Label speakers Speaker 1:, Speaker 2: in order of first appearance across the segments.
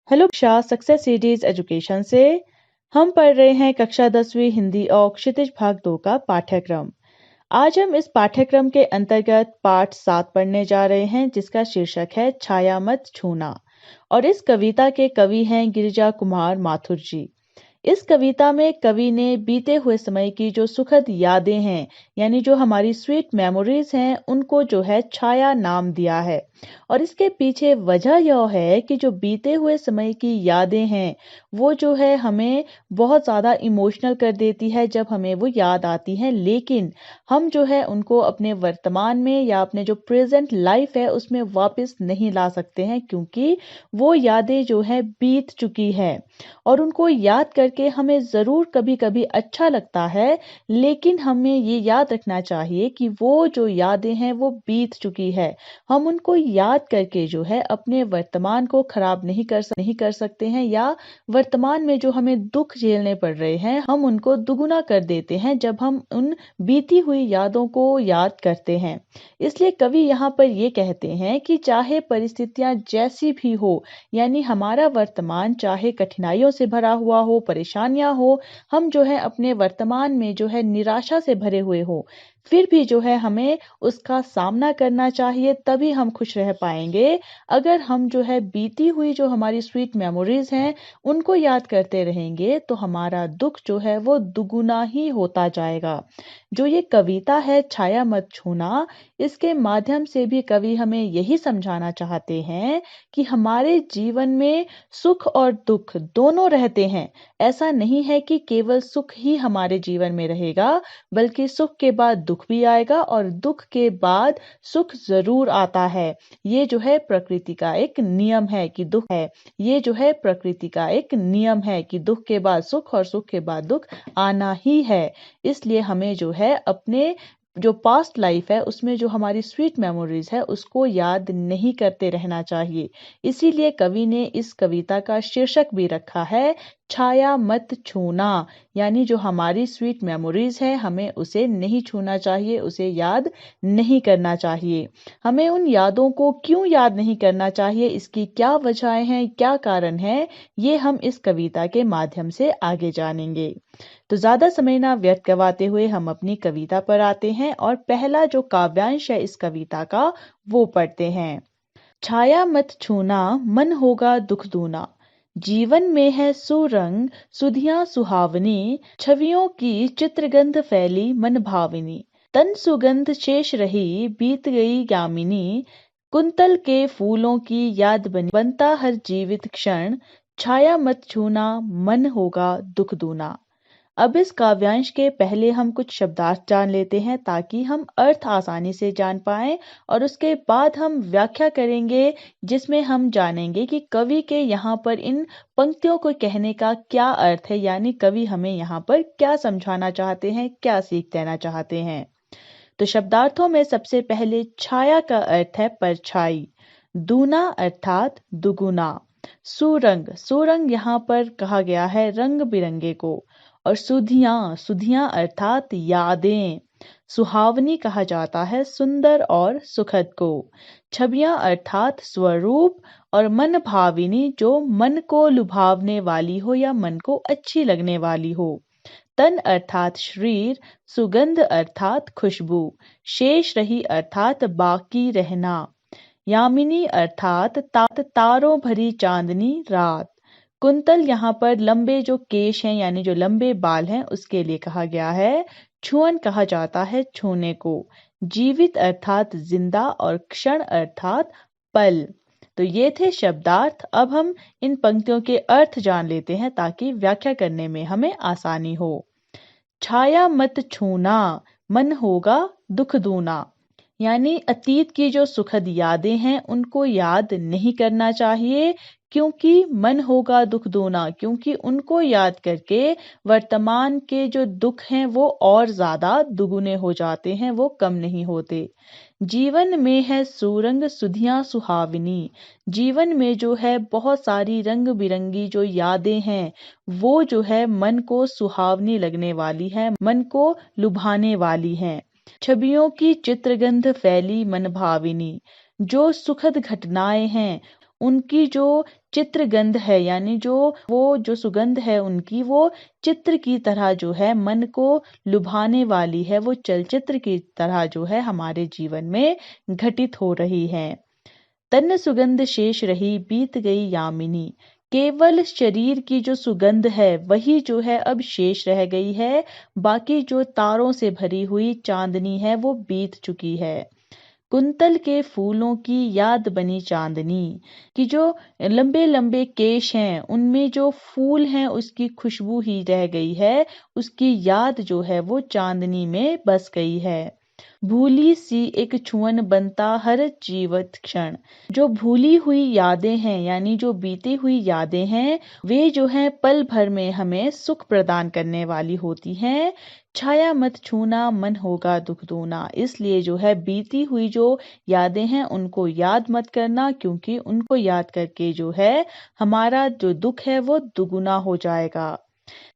Speaker 1: Hello कक्षा success series education से हम पढ़ रहे हैं कक्षा 10वीं हिंदी और क्षितिज भाग 2 का पाठ्यक्रम। आज हम इस पाठ्यक्रम के अंतर्गत पाठ 7 पढ़ने जा रहे हैं जिसका शीर्षक है छाया मत छूना। और इस कविता के कवि हैं गिरिजा कुमार माथुर जी। इस कविता में कवि ने बीते हुए समय की जो सुखद यादें हैं यानी जो हमारी स्वीट मेमोरीज हैं उनको जो है छाया नाम दिया है। और इसके पीछे वजह यह है कि जो बीते हुए समय की यादें हैं वो जो है हमें बहुत ज़्यादा इमोशनल कर देती है जब हमें वो याद आती हैं, लेकिन हम जो है उनको अपने वर्तमान में या अपने जो प्रेजेंट लाइफ है उसमें वापस नहीं ला सकते हैं क्योंकि वो यादें जो है बीत चुकी है। और उनको याद करके हमें ज़रूर कभी-कभी अच्छा लगता है, लेकिन हमें ये याद रखना चाहिए कि वो जो यादें हैं वो बीत चुकी है। हम उनको याद करके जो है अपने वर्तमान को खराब नहीं कर सकते हैं, या वर्तमान में जो हमें दुख झेलने पड़ रहे हैं हम उनको दुगुना कर देते हैं जब हम उन बीती हुई यादों को याद करते हैं। इसलिए कवि यहाँ पर ये कहते हैं कि चाहे परिस्थितियां जैसी भी हो, यानी हमारा वर्तमान चाहे कठिनाइयों से भरा हुआ हो, परेशानियां हो, हम जो है अपने वर्तमान में जो है निराशा से भरे हुए हो, फिर भी जो है हमें उसका सामना करना चाहिए, तभी हम खुश रह पाएंगे। अगर हम जो है बीती हुई जो हमारी स्वीट मेमोरीज हैं उनको याद करते रहेंगे तो हमारा दुख जो है वो दुगुना ही होता जाएगा। जो ये कविता है छाया मत छूना, इसके माध्यम से भी कवि हमें यही समझाना चाहते हैं कि हमारे जीवन में सुख और दुख दोनों रहते हैं। ऐसा नहीं है कि केवल सुख ही हमारे जीवन में रहेगा, बल्कि सुख के बाद दुख भी आएगा और दुख के बाद सुख जरूर आता है। ये जो है प्रकृति का एक नियम है कि दुख है। ये जो है प्रकृति का एक नियम है कि दुख के बाद सुख और सुख के बाद दुख आना ही है। इसलिए हमें जो है अपने जो पास्ट लाइफ है उसमें जो हमारी स्वीट मेमोरीज है उसको याद नहीं करते रहना चाहिए। इसीलिए कवि ने इस कविता का शीर्षक भी रखा है छाया मत छूना, यानी जो हमारी स्वीट मेमोरीज है हमें उसे नहीं छूना चाहिए, उसे याद नहीं करना चाहिए। हमें उन यादों को क्यों याद नहीं करना चाहिए, इसकी क्या वजहें हैं, क्या कारण है, ये हम इस कविता के माध्यम से आगे जानेंगे। तो ज्यादा समय ना व्यर्थ करवाते हुए हम अपनी कविता पर आते हैं और पहला जो काव्यांश है इस कविता का वो पढ़ते हैं। छाया मत छूना मन होगा दुख दूना, जीवन में है सुरंग सुधियां सुहावनी, छवियों की चित्रगंध फैली मन भाविनी, तन सुगंध शेष रही बीत गई यामिनी, कुंतल के फूलों की याद बनी बनता हर जीवित क्षण, छाया मत छूना मन होगा दुख दूना। अब इस काव्यांश के पहले हम कुछ शब्दार्थ जान लेते हैं ताकि हम अर्थ आसानी से जान पाएं, और उसके बाद हम व्याख्या करेंगे जिसमें हम जानेंगे कि कवि के यहाँ पर इन पंक्तियों को कहने का क्या अर्थ है, यानी कवि हमें यहाँ पर क्या समझाना चाहते हैं, क्या सीख देना चाहते हैं। तो शब्दार्थों में सबसे पहले छाया का अर्थ है परछाई, दूना अर्थात दुगुना, सुरंग सुरंग यहाँ पर कहा गया है रंग बिरंगे को, और सुधियां सुधियां अर्थात यादें, सुहावनी कहा जाता है सुंदर और सुखद को, छवियां अर्थात स्वरूप, और मन भाविनी जो मन को लुभावने वाली हो या मन को अच्छी लगने वाली हो, तन अर्थात शरीर, सुगंध अर्थात खुशबू, शेष रही अर्थात बाकी रहना, यामिनी अर्थात तारों भरी चांदनी रात, कुंतल यहाँ पर लंबे जो केश हैं यानी जो लंबे बाल हैं उसके लिए कहा गया है, छुअन कहा जाता है छूने को, जीवित अर्थात जिंदा, और क्षण अर्थात पल। तो ये थे शब्दार्थ। अब हम इन पंक्तियों के अर्थ जान लेते हैं ताकि व्याख्या करने में हमें आसानी हो। छाया मत छूना मन होगा दुख दूना, यानी अतीत की जो सुखद यादें हैं उनको याद नहीं करना चाहिए, क्योंकि मन होगा दुख दूना, क्योंकि उनको याद करके वर्तमान के जो दुख हैं वो और ज्यादा दुगुने हो जाते हैं, वो कम नहीं होते। जीवन में है सुरंग सुधियां सुहाविनी, जीवन में जो है बहुत सारी रंग बिरंगी जो यादें हैं वो जो है मन को सुहावनी लगने वाली है, मन को लुभाने वाली हैं। छवियों की चित्रगंध फैली मन भाविनी, जो सुखद घटनाएं हैं उनकी जो चित्रगंध है, यानी जो सुगंध है उनकी, वो चित्र की तरह जो है मन को लुभाने वाली है, वो चलचित्र की तरह जो है हमारे जीवन में घटित हो रही है। तन्न सुगंध शेष रही बीत गई यामिनी, केवल शरीर की जो सुगंध है वही जो है अब शेष रह गई है, बाकी जो तारों से भरी हुई चांदनी है वो बीत चुकी है। कुंतल के फूलों की याद बनी चांदनी, कि जो लंबे लंबे केश हैं उनमें जो फूल हैं उसकी खुशबू ही रह गई है, उसकी याद जो है वो चांदनी में बस गई है। भूली सी एक छुअन बनता हर जीवित क्षण, जो भूली हुई यादें हैं यानी जो बीती हुई यादें हैं वे जो हैं पल भर में हमें सुख प्रदान करने वाली होती हैं। छाया मत छूना मन होगा दुख दूना, इसलिए जो है बीती हुई जो यादें हैं उनको याद मत करना, क्योंकि उनको याद करके जो है हमारा जो दुख है वो दुगुना हो जाएगा।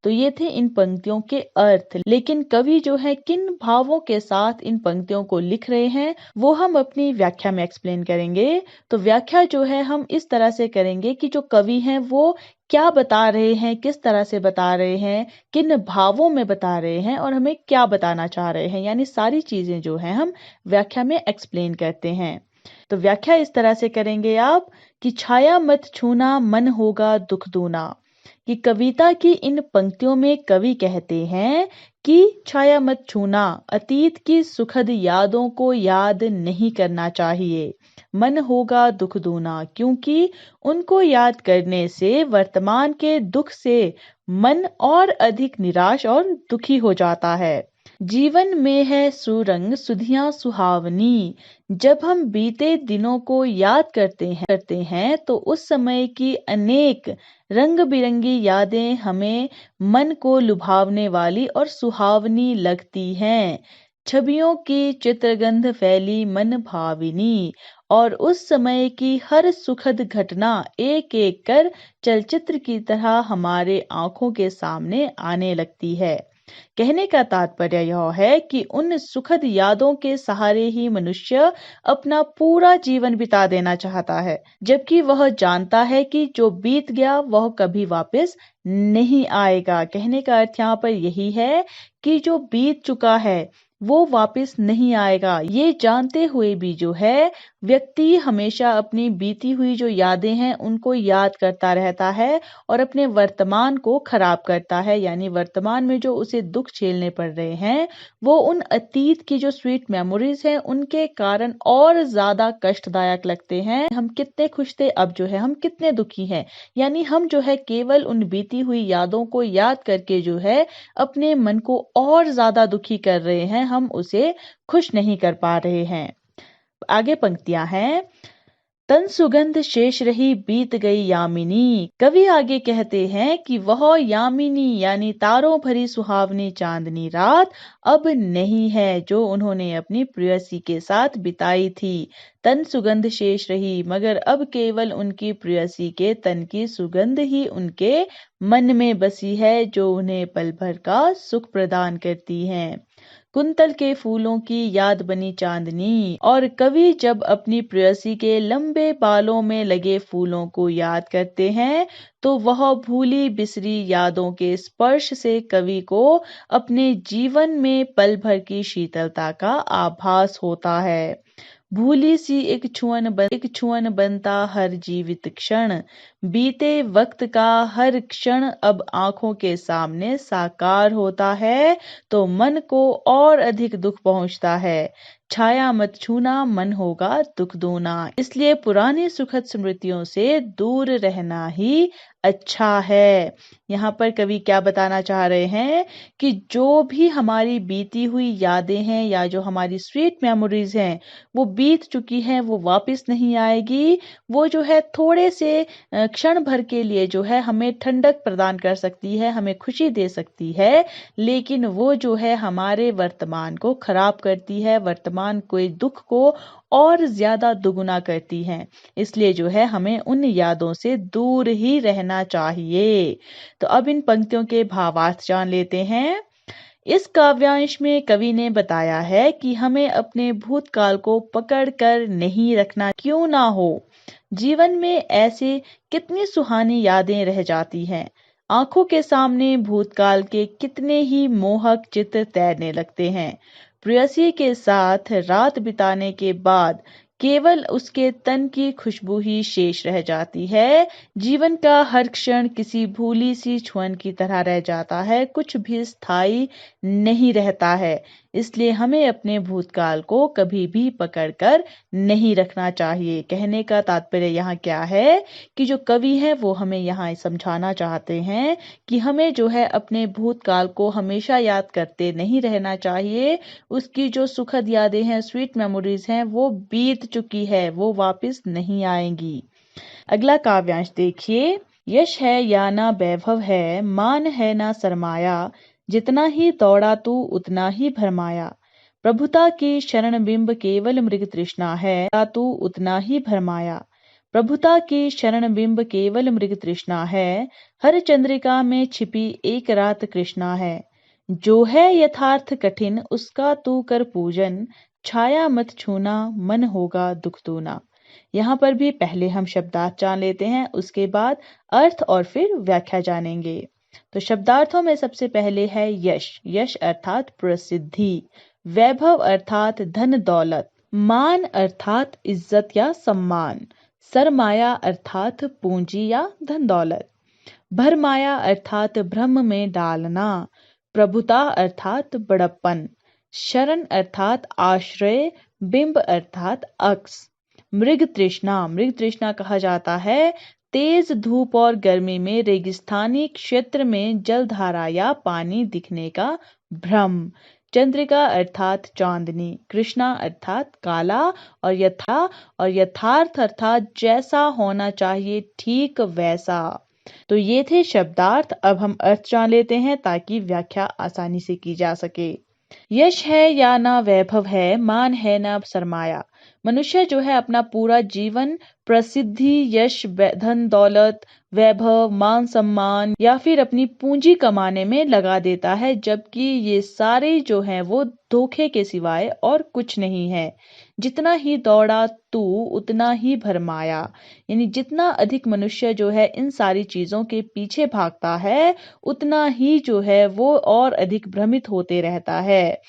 Speaker 1: तो ये थे इन पंक्तियों के अर्थ। लेकिन कवि जो है किन भावों के साथ इन पंक्तियों को लिख रहे हैं वो हम अपनी व्याख्या में एक्सप्लेन करेंगे। तो व्याख्या जो है हम इस तरह से करेंगे कि जो कवि हैं वो क्या बता रहे हैं, किस तरह से बता रहे हैं, किन भावों में बता रहे हैं और हमें क्या बताना चाह रहे हैं, यानी सारी चीजें जो है हम व्याख्या में एक्सप्लेन करते हैं। तो व्याख्या इस तरह से करेंगे आप कि छाया मत छूना मन होगा दुख दूना, कि कविता की इन पंक्तियों में कवि कहते हैं कि छाया मत छूना, अतीत की सुखद यादों को याद नहीं करना चाहिए। मन होगा दुख दूना, क्योंकि उनको याद करने से वर्तमान के दुख से मन और अधिक निराश और दुखी हो जाता है। जीवन में है सुरंग सुधियां सुहावनी, जब हम बीते दिनों को याद करते हैं तो उस समय की अनेक रंग बिरंगी यादें हमें मन को लुभावने वाली और सुहावनी लगती हैं। छवियों की चित्रगंध फैली मन भाविनी, और उस समय की हर सुखद घटना एक एक कर चलचित्र की तरह हमारे आंखों के सामने आने लगती है। कहने का तात्पर्य यह है कि उन सुखद यादों के सहारे ही मनुष्य अपना पूरा जीवन बिता देना चाहता है, जबकि वह जानता है कि जो बीत गया वह कभी वापस नहीं आएगा। कहने का अर्थ यहाँ पर यही है कि जो बीत चुका है वो वापस नहीं आएगा। ये जानते हुए भी जो है व्यक्ति हमेशा अपनी बीती हुई जो यादें हैं उनको याद करता रहता है और अपने वर्तमान को खराब करता है, यानी वर्तमान में जो उसे दुख झेलने पड़ रहे हैं वो उन अतीत की जो स्वीट मेमोरीज हैं उनके कारण और ज्यादा कष्टदायक लगते हैं। हम कितने खुश थे, अब जो है हम कितने दुखी हैं, यानी हम जो है केवल उन बीती हुई यादों को याद करके जो है अपने मन को और ज्यादा दुखी कर रहे हैं, हम उसे खुश नहीं कर पा रहे हैं। आगे पंक्तियां हैं। तन सुगंध शेष रही बीत गई यामिनी, कवि आगे कहते हैं कि वह यामिनी यानी तारों भरी सुहावनी चांदनी रात अब नहीं है जो उन्होंने अपनी प्रेयसी के साथ बिताई थी। तन सुगंध शेष रही, मगर अब केवल उनकी प्रेयसी के तन की सुगंध ही उनके मन में बसी है, जो उन्हें पल भर का सुख प्रदान करती है। कुंतल के फूलों की याद बनी चांदनी, और कवि जब अपनी प्रेयसी के लंबे बालों में लगे फूलों को याद करते हैं तो वह भूली बिसरी यादों के स्पर्श से कवि को अपने जीवन में पल भर की शीतलता का आभास होता है। भूली सी एक छुअन बनता हर जीवित क्षण, बीते वक्त का हर क्षण अब आंखों के सामने साकार होता है तो मन को और अधिक दुख पहुंचता है। छाया मत छूना मन होगा दुख दूना, इसलिए पुरानी सुखद स्मृतियों से दूर रहना ही अच्छा है। यहाँ पर कवि क्या बताना चाह रहे हैं कि जो भी हमारी बीती हुई यादें हैं या जो हमारी स्वीट मेमोरीज हैं वो बीत चुकी हैं, वो वापस नहीं आएगी। वो जो है थोड़े से क्षण भर के लिए जो है हमें ठंडक प्रदान कर सकती है, हमें खुशी दे सकती है, लेकिन वो जो है हमारे वर्तमान को खराब करती है, वर्तमान के दुख को और ज्यादा दुगुना करती हैं। इसलिए जो है हमें उन यादों से दूर ही रहना चाहिए। तो अब इन पंक्तियों के भावार्थ जान लेते हैं। इस काव्यांश में कवि ने बताया है कि हमें अपने भूतकाल को पकड़ कर नहीं रखना, क्यों ना हो। जीवन में ऐसी कितनी सुहानी यादें रह जाती हैं। आंखों के सामने भूतकाल के कितने ही मोहक चित्र तैरने लगते हैं। प्रेयसी के साथ रात बिताने के बाद केवल उसके तन की खुशबू ही शेष रह जाती है। जीवन का हर क्षण किसी भूली सी छुअन की तरह रह जाता है, कुछ भी स्थायी नहीं रहता है। इसलिए हमें अपने भूतकाल को कभी भी पकड़कर नहीं रखना चाहिए। कहने का तात्पर्य यहाँ क्या है कि जो कवि हैं वो हमें यहाँ समझाना चाहते हैं कि हमें जो है अपने भूतकाल को हमेशा याद करते नहीं रहना चाहिए। उसकी जो सुखद यादें हैं, स्वीट मेमोरीज हैं, वो बीत चुकी है, वो वापस नहीं आएंगी। अगला काव्यांश देखिए। यश है या ना वैभव है, मान है ना सरमाया, जितना ही दौड़ा तू उतना ही भरमाया। प्रभुता की शरण बिंब केवल मृग तृष्णा है, तू उतना ही भरमाया। प्रभुता की शरण बिंब केवल मृग तृष्णा है, हर चंद्रिका में छिपी एक रात कृष्णा है। जो है यथार्थ कठिन उसका तू कर पूजन, छाया मत छूना मन होगा दुख दूना। यहाँ पर भी पहले हम शब्दार्थ जान लेते हैं, उसके बाद अर्थ और फिर व्याख्या जानेंगे। तो शब्दार्थों में सबसे पहले है यश। यश अर्थात प्रसिद्धि, वैभव अर्थात धन दौलत, मान अर्थात इज्जत या सम्मान, सरमाया अर्थात पूंजी या धन दौलत, भरमाया अर्थात भ्रम में डालना, प्रभुता अर्थात बड़प्पन, शरण अर्थात आश्रय, बिंब अर्थात अक्स। मृग तृष्णा कहा जाता है तेज धूप और गर्मी में रेगिस्तानी क्षेत्र में जलधारा या पानी दिखने का भ्रम। चंद्रिका अर्थात चांदनी, कृष्णा अर्थात काला, और यथार्थ अर्थात जैसा होना चाहिए ठीक वैसा। तो ये थे शब्दार्थ। अब हम अर्थ जान लेते हैं ताकि व्याख्या आसानी से की जा सके। यश है या ना वैभव है, मान है ना सरमाया। मनुष्य जो है अपना पूरा जीवन प्रसिद्धि, यश, धन दौलत, वैभव, मान सम्मान या फिर अपनी पूंजी कमाने में लगा देता है, जबकि ये सारे जो हैं वो धोखे के सिवाय और कुछ नहीं है। जितना ही दौड़ा तू उतना ही भरमाया, यानी जितना अधिक मनुष्य जो है इन सारी चीजों के पीछे भागता है, उतना ही जो है वो और अधिक भ्रमित होते रहता है।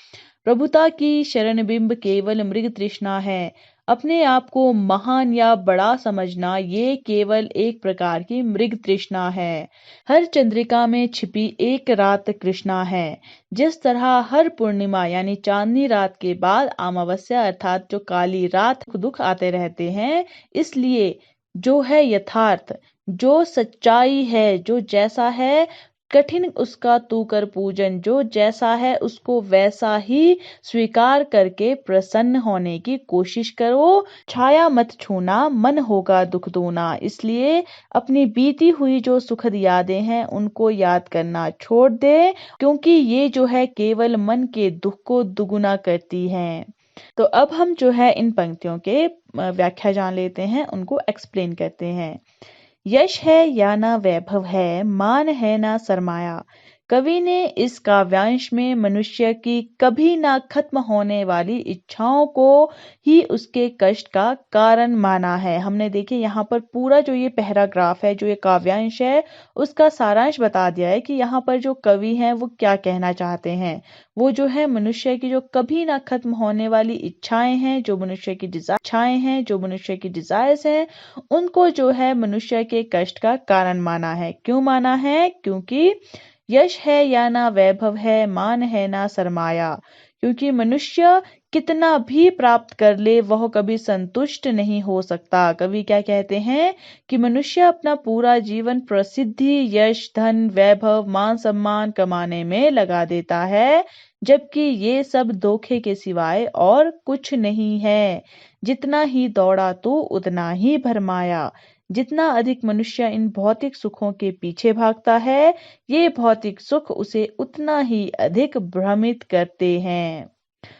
Speaker 1: प्रभुता की शरण बिंब केवल मृग तृष्णा है। अपने आप को महान या बड़ा समझना ये केवल एक प्रकार की मृग तृष्णा है। हर चंद्रिका में छिपी एक रात कृष्णा है। जिस तरह हर पूर्णिमा यानी चांदनी रात के बाद अमावस्या अर्थात जो काली रात दुख आते रहते हैं, इसलिए जो है यथार्थ, जो सच्चाई है, जो जैसा है कठिन उसका तू कर पूजन, जो जैसा है उसको वैसा ही स्वीकार करके प्रसन्न होने की कोशिश करो। छाया मत छूना मन होगा दुख दूना। इसलिए अपनी बीती हुई जो सुखद यादें हैं उनको याद करना छोड़ दे, क्योंकि ये जो है केवल मन के दुख को दुगुना करती हैं। तो अब हम जो है इन पंक्तियों के व्याख्या जान लेते हैं, उनको एक्सप्लेन करते हैं। यश है या ना वैभव है, मान है ना सरमाया। कवि ने इस काव्यांश में मनुष्य की कभी ना खत्म होने वाली इच्छाओं को ही उसके कष्ट का कारण माना है। हमने देखिए यहाँ पर पूरा जो ये पैराग्राफ है, जो ये काव्यांश है, उसका सारांश बता दिया है कि यहाँ पर जो कवि हैं वो क्या कहना चाहते हैं। वो जो है मनुष्य की जो कभी ना खत्म होने वाली इच्छाएं हैं, जो मनुष्य की डिजायर्स हैं, उनको जो है मनुष्य के कष्ट का कारण माना है। क्यों माना है? क्योंकि यश है या ना वैभव है, मान है ना सरमाया। क्योंकि मनुष्य कितना भी प्राप्त कर ले वह कभी संतुष्ट नहीं हो सकता। कवि क्या कहते हैं कि मनुष्य अपना पूरा जीवन प्रसिद्धि, यश, धन, वैभव, मान सम्मान कमाने में लगा देता है, जबकि ये सब धोखे के सिवाय और कुछ नहीं है। जितना ही दौड़ा तू उतना ही भरमाया। जितना अधिक मनुष्य इन भौतिक सुखों के पीछे भागता है, ये भौतिक सुख उसे उतना ही अधिक भ्रमित करते हैं।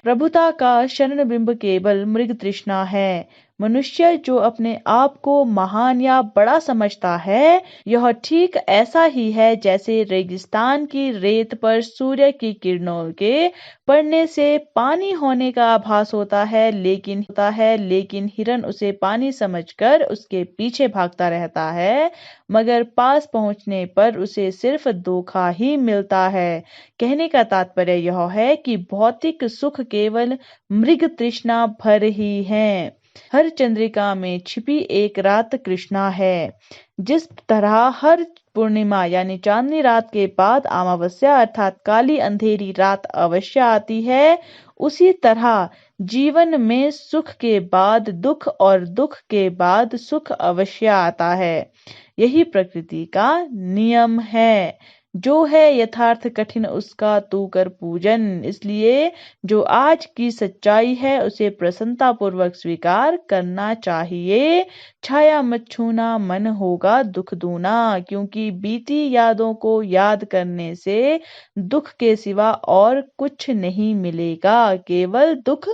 Speaker 1: प्रभुता का शरण बिंब केवल मृग तृष्णा है, मनुष्य जो अपने आप को महान या बड़ा समझता है, यह ठीक ऐसा ही है जैसे रेगिस्तान की रेत पर सूर्य की किरणों के पड़ने से पानी होने का आभास होता है, लेकिन हिरन उसे पानी समझकर उसके पीछे भागता रहता है, मगर पास पहुंचने पर उसे सिर्फ धोखा ही मिलता है। कहने का तात्पर्य यह है कि भौतिक सुख केवल मृग तृष्णा भर ही है। हर चंद्रिका में छिपी एक रात कृष्णा है। जिस तरह हर पूर्णिमा यानी चांदनी रात के बाद अमावस्या अर्थात काली अंधेरी रात अवश्य आती है, उसी तरह जीवन में सुख के बाद दुख और दुख के बाद सुख अवश्य आता है। यही प्रकृति का नियम है। जो है यथार्थ कठिन उसका तू कर पूजन। इसलिए जो आज की सच्चाई है उसे प्रसन्नता पूर्वक स्वीकार करना चाहिए। छाया मत छूना मन होगा दुख दूना, क्योंकि बीती यादों को याद करने से दुख के सिवा और कुछ नहीं मिलेगा, केवल दुख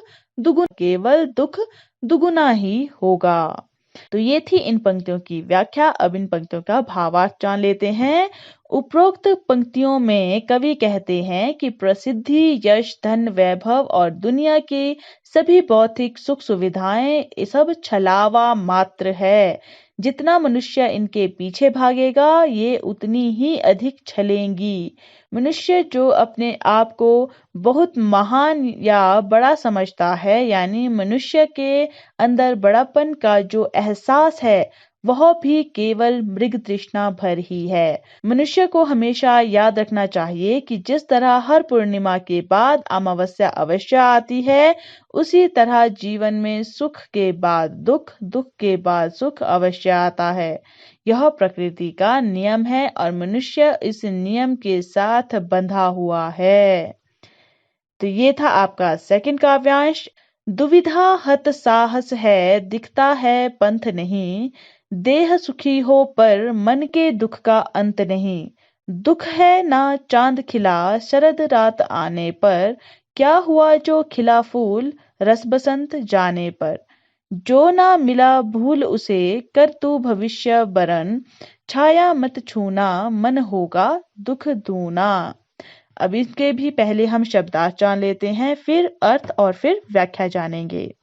Speaker 1: दुगुना ही होगा। तो ये थी इन पंक्तियों की व्याख्या। अब इन पंक्तियों का भावार्थ जान लेते हैं। उपरोक्त पंक्तियों में कवि कहते हैं कि प्रसिद्धि, यश, धन, वैभव और दुनिया की सभी भौतिक सुख सुविधाएं ये सब छलावा मात्र है। जितना मनुष्य इनके पीछे भागेगा, ये उतनी ही अधिक छलेंगी। मनुष्य जो अपने आप को बहुत महान या बड़ा समझता है, यानी मनुष्य के अंदर बड़ापन का जो एहसास है, वह भी केवल मृग तृष्णा भर ही है। मनुष्य को हमेशा याद रखना चाहिए कि जिस तरह हर पूर्णिमा के बाद अमावस्या अवश्य आती है, उसी तरह जीवन में सुख के बाद दुख, दुख के बाद सुख अवश्य आता है। यह प्रकृति का नियम है और मनुष्य इस नियम के साथ बंधा हुआ है। तो ये था आपका सेकंड काव्यांश। दुविधा हत साहस है, दिखता है पंथ नहीं। देह सुखी हो पर मन के दुख का अंत नहीं। दुख है ना चांद खिला शरद रात आने पर। क्या हुआ जो खिला फूल रस बसंत जाने पर। जो ना मिला भूल उसे कर तू भविष्य बरन। छाया मत छूना मन होगा दुख दूना। अब इसके भी पहले हम शब्दार्थ जान लेते हैं, फिर अर्थ और फिर व्याख्या जानेंगे।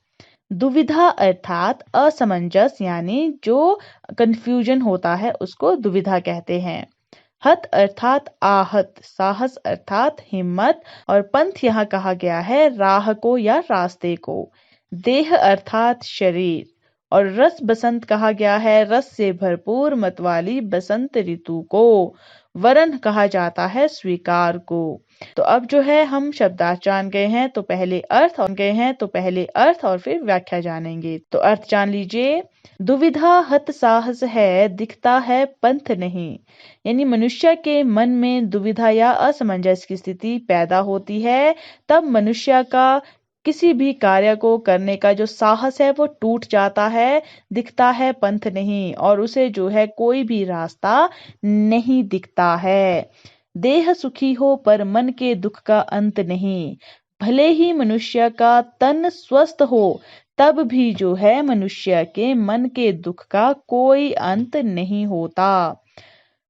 Speaker 1: दुविधा अर्थात असमंजस, यानी जो कंफ्यूजन होता है उसको दुविधा कहते हैं। हत अर्थात आहत, साहस अर्थात हिम्मत, और पंथ यहाँ कहा गया है राह को या रास्ते को। देह अर्थात शरीर, और रस बसंत कहा गया है रस से भरपूर मतवाली बसंत ऋतु को। वरण कहा जाता है स्वीकार को। तो अब जो है हम शब्दार्थ जान गए हैं, तो पहले अर्थ और फिर व्याख्या जानेंगे। तो अर्थ जान लीजिए। दुविधा हत साहस है, दिखता है पंथ नहीं। यानी मनुष्य के मन में दुविधा या असमंजस की स्थिति पैदा होती है, तब मनुष्य का किसी भी कार्य को करने का जो साहस है वो टूट जाता है। दिखता है पंथ नहीं, और उसे जो है कोई भी रास्ता नहीं दिखता है। देह सुखी हो पर मन के दुख का अंत नहीं। भले ही मनुष्य का तन स्वस्थ हो, तब भी जो है मनुष्य के मन के दुख का कोई अंत नहीं होता।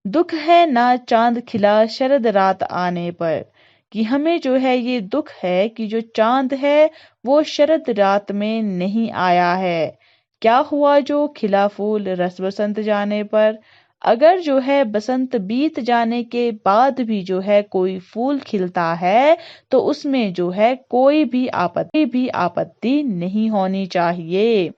Speaker 1: दुख है ना चांद खिला शरद रात आने पर, कि हमें जो है ये दुख है कि जो चांद है वो शरद रात में नहीं आया है। क्या हुआ जो खिला फूल रस बसंत जाने पर। अगर जो है बसंत बीत जाने के बाद भी जो है कोई फूल खिलता है, तो उसमें जो है कोई भी आपत्ति नहीं होनी चाहिए।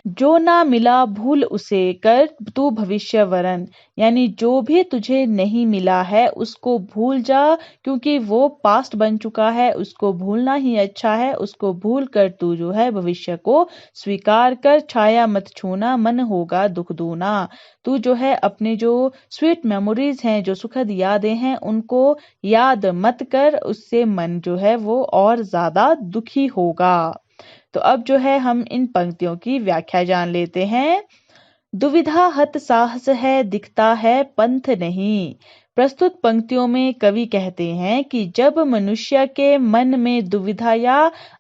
Speaker 1: जो ना मिला भूल उसे कर तू भविष्य वरन, यानी जो भी तुझे नहीं मिला है उसको भूल जा, क्योंकि वो पास्ट बन चुका है, उसको भूलना ही अच्छा है। उसको भूल कर तू जो है भविष्य को स्वीकार कर। छाया मत छूना मन होगा दुख दूना। तू जो है अपने जो स्वीट मेमोरीज हैं, जो सुखद यादें हैं, उनको याद मत कर, उससे मन जो है वो और ज्यादा दुखी होगा। तो अब जो है हम इन पंक्तियों की व्याख्या जान लेते हैं। दुविधा हत साहस है, दिखता है पंथ नहीं। प्रस्तुत पंक्तियों में कवि कहते हैं कि जब मनुष्य के मन में दुविधा या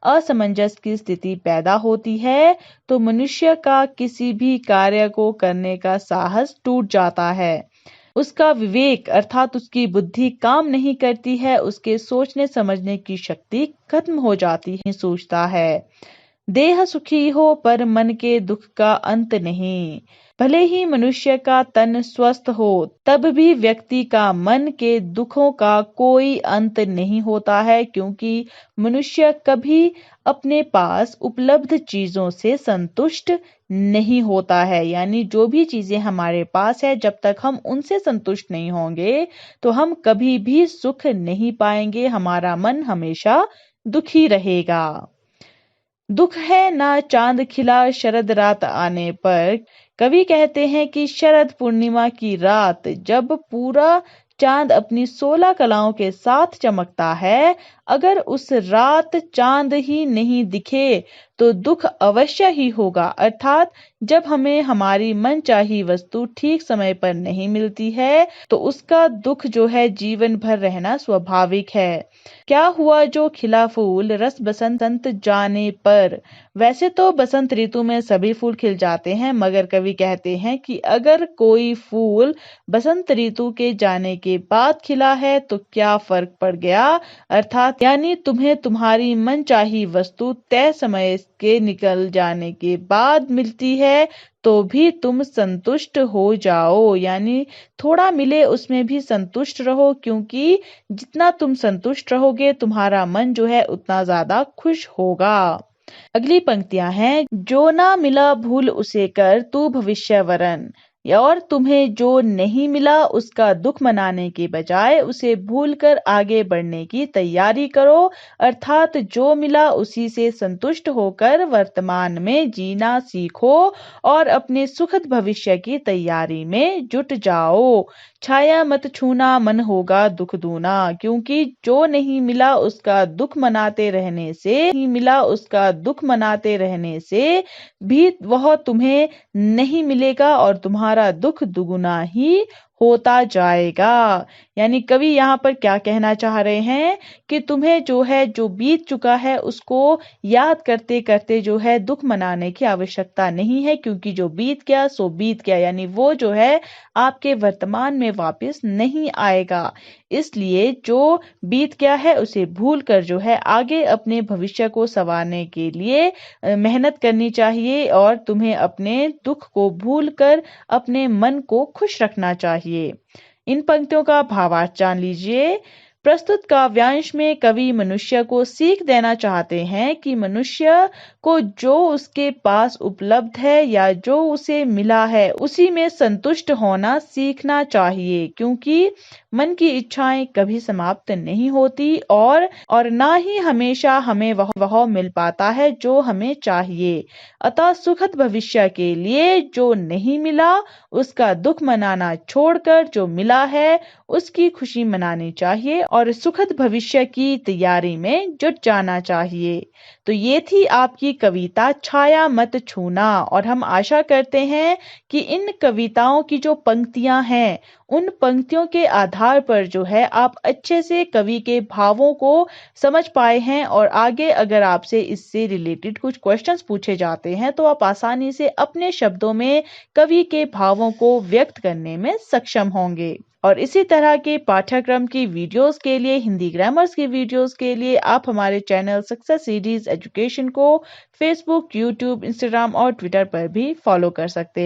Speaker 1: असमंजस की स्थिति पैदा होती है तो मनुष्य का किसी भी कार्य को करने का साहस टूट जाता है। उसका विवेक अर्थात उसकी बुद्धि काम नहीं करती है, उसके सोचने समझने की शक्ति खत्म हो जाती है। सोचता है देह सुखी हो पर मन के दुख का अंत नहीं। भले ही मनुष्य का तन स्वस्थ हो तब भी व्यक्ति का मन के दुखों का कोई अंत नहीं होता है, क्योंकि मनुष्य कभी अपने पास उपलब्ध चीजों से संतुष्ट नहीं होता है। यानी जो भी चीजें हमारे पास है, जब तक हम उनसे संतुष्ट नहीं होंगे तो हम कभी भी सुख नहीं पाएंगे। हमारा मन हमेशा दुखी रहेगा। दुख है ना चांद खिला शरद रात आने पर। कवि कहते हैं कि शरद पूर्णिमा की रात जब पूरा चांद अपनी 16 कलाओं के साथ चमकता है, अगर उस रात चांद ही नहीं दिखे तो दुख अवश्य ही होगा। अर्थात जब हमें हमारी मनचाही वस्तु ठीक समय पर नहीं मिलती है तो उसका दुख जो है जीवन भर रहना स्वाभाविक है। क्या हुआ जो खिला फूल रस बसंत जाने पर। वैसे तो बसंत ऋतु में सभी फूल खिल जाते हैं, मगर कवि कहते हैं कि अगर कोई फूल बसंत ऋतु के जाने के बाद खिला है तो क्या फर्क पड़ गया। अर्थात यानी तुम्हें तुम्हारी मनचाही वस्तु तय समय के निकल जाने के बाद मिलती है तो भी तुम संतुष्ट हो जाओ। यानी थोड़ा मिले उसमें भी संतुष्ट रहो, क्योंकि जितना तुम संतुष्ट रहोगे तुम्हारा मन जो है उतना ज्यादा खुश होगा। अगली पंक्तियां हैं, जो ना मिला भूल उसे कर तू भविष्य वरन। और तुम्हें जो नहीं मिला उसका दुख मनाने के बजाय उसे भूलकर आगे बढ़ने की तैयारी करो। अर्थात जो मिला उसी से संतुष्ट होकर वर्तमान में जीना सीखो और अपने सुखद भविष्य की तैयारी में जुट जाओ। छाया मत छूना मन होगा दुख दूना। क्योंकि जो नहीं मिला उसका दुख मनाते रहने से भी वह तुम्हें नहीं मिलेगा और तुम्हारा दुख दुगुना ही होता जाएगा। यानी कवि यहाँ पर क्या कहना चाह रहे हैं कि तुम्हें जो बीत चुका है उसको याद करते करते जो है दुख मनाने की आवश्यकता नहीं है, क्योंकि जो बीत गया सो बीत गया। यानी वो जो है आपके वर्तमान में वापस नहीं आएगा। इसलिए जो बीत गया है उसे भूल कर जो है आगे अपने भविष्य को संवारने के लिए मेहनत करनी चाहिए और तुम्हें अपने दुख को भूलकर अपने मन को खुश रखना चाहिए। इन पंक्तियों का भावार्थ जान लीजिए। प्रस्तुत काव्यांश में कवि मनुष्य को सीख देना चाहते हैं कि मनुष्य को जो उसके पास उपलब्ध है या जो उसे मिला है उसी में संतुष्ट होना सीखना चाहिए, क्योंकि मन की इच्छाएं कभी समाप्त नहीं होती और ना ही हमेशा हमें वह मिल पाता है जो हमें चाहिए। अतः सुखद भविष्य के लिए जो नहीं मिला उसका दुख मनाना छोड़कर जो मिला है उसकी खुशी मनानी चाहिए और सुखद भविष्य की तैयारी में जुट जाना चाहिए। तो ये थी आपकी कविता छाया मत छूना, और हम आशा करते हैं कि इन कविताओं की जो पंक्तियां हैं उन पंक्तियों के आधार पर जो है आप अच्छे से कवि के भावों को समझ पाए हैं और आगे अगर आपसे इससे रिलेटेड कुछ क्वेश्चंस पूछे जाते हैं तो आप आसानी से अपने शब्दों में कवि के भावों को व्यक्त करने में सक्षम होंगे। और इसी तरह के पाठ्यक्रम की वीडियोस के लिए, हिंदी ग्रामर्स की वीडियोस के लिए आप हमारे चैनल सक्सेस सीरीज एजुकेशन को फेसबुक, यूट्यूब, इंस्टाग्राम और ट्विटर पर भी फॉलो कर सकते हैं।